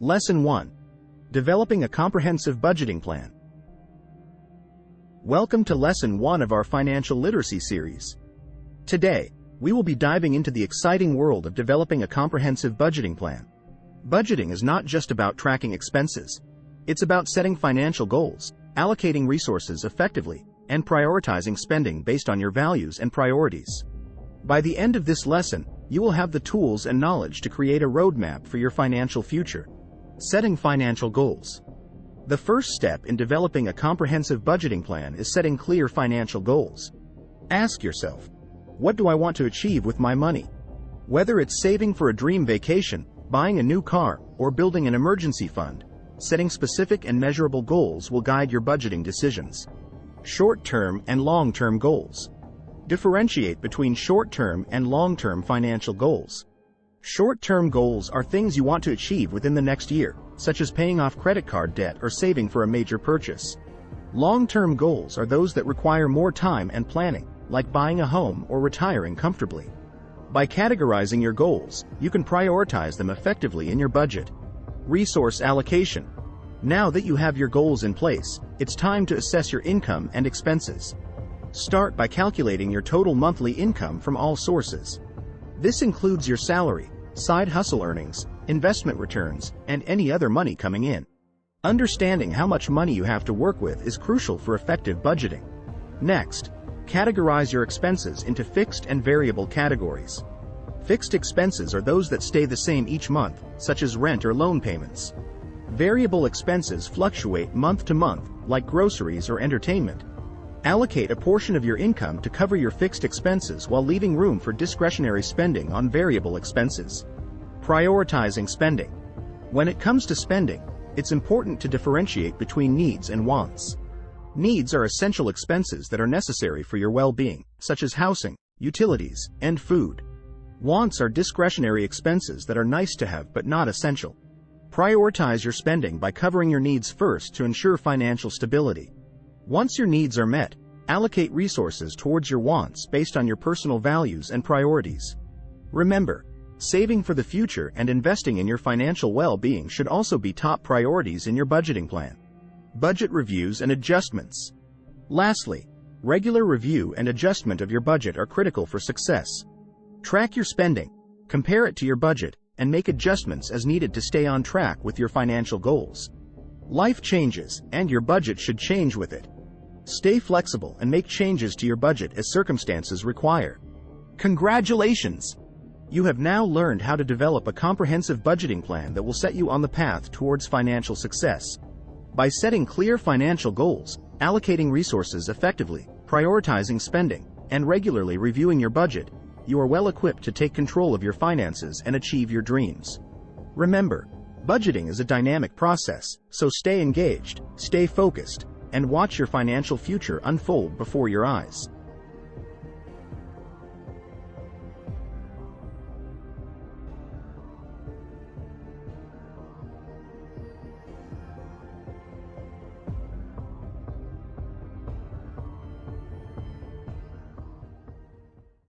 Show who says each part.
Speaker 1: Lesson 1. Developing a comprehensive budgeting plan. Welcome to Lesson 1 of our Financial Literacy series. Today, we will be diving into the exciting world of developing a comprehensive budgeting plan. Budgeting is not just about tracking expenses. It's about setting financial goals, allocating resources effectively, and prioritizing spending based on your values and priorities. By the end of this lesson, you will have the tools and knowledge to create a roadmap for your financial future. Setting financial goals. The first step in developing a comprehensive budgeting plan is setting clear financial goals. Ask yourself, what do I want to achieve with my money? Whether it's saving for a dream vacation, buying a new car, or building an emergency fund, setting specific and measurable goals will guide your budgeting decisions. Short-term and long-term goals. Differentiate between short-term and long-term financial goals. Short-term goals are things you want to achieve within the next year, such as paying off credit card debt or saving for a major purchase. Long-term goals are those that require more time and planning, like buying a home or retiring comfortably. By categorizing your goals, you can prioritize them effectively in your budget. Resource allocation. Now that you have your goals in place, it's time to assess your income and expenses. Start by calculating your total monthly income from all sources. This includes your salary, side hustle earnings, investment returns, and any other money coming in. Understanding how much money you have to work with is crucial for effective budgeting. Next, categorize your expenses into fixed and variable categories. Fixed expenses are those that stay the same each month, such as rent or loan payments. Variable expenses fluctuate month to month, like groceries or entertainment. Allocate a portion of your income to cover your fixed expenses while leaving room for discretionary spending on variable expenses. Prioritizing spending. When it comes to spending, it's important to differentiate between needs and wants. Needs are essential expenses that are necessary for your well-being, such as housing, utilities, and food. Wants are discretionary expenses that are nice to have but not essential. Prioritize your spending by covering your needs first to ensure financial stability. Once your needs are met, allocate resources towards your wants based on your personal values and priorities. Remember, saving for the future and investing in your financial well-being should also be top priorities in your budgeting plan. Budget reviews and adjustments. Lastly, regular review and adjustment of your budget are critical for success. Track your spending, compare it to your budget, and make adjustments as needed to stay on track with your financial goals. Life changes, and your budget should change with it. Stay flexible and make changes to your budget as circumstances require. Congratulations! You have now learned how to develop a comprehensive budgeting plan that will set you on the path towards financial success. By setting clear financial goals, allocating resources effectively, prioritizing spending, and regularly reviewing your budget, you are well equipped to take control of your finances and achieve your dreams. Remember, budgeting is a dynamic process, so stay engaged, stay focused, and watch your financial future unfold before your eyes.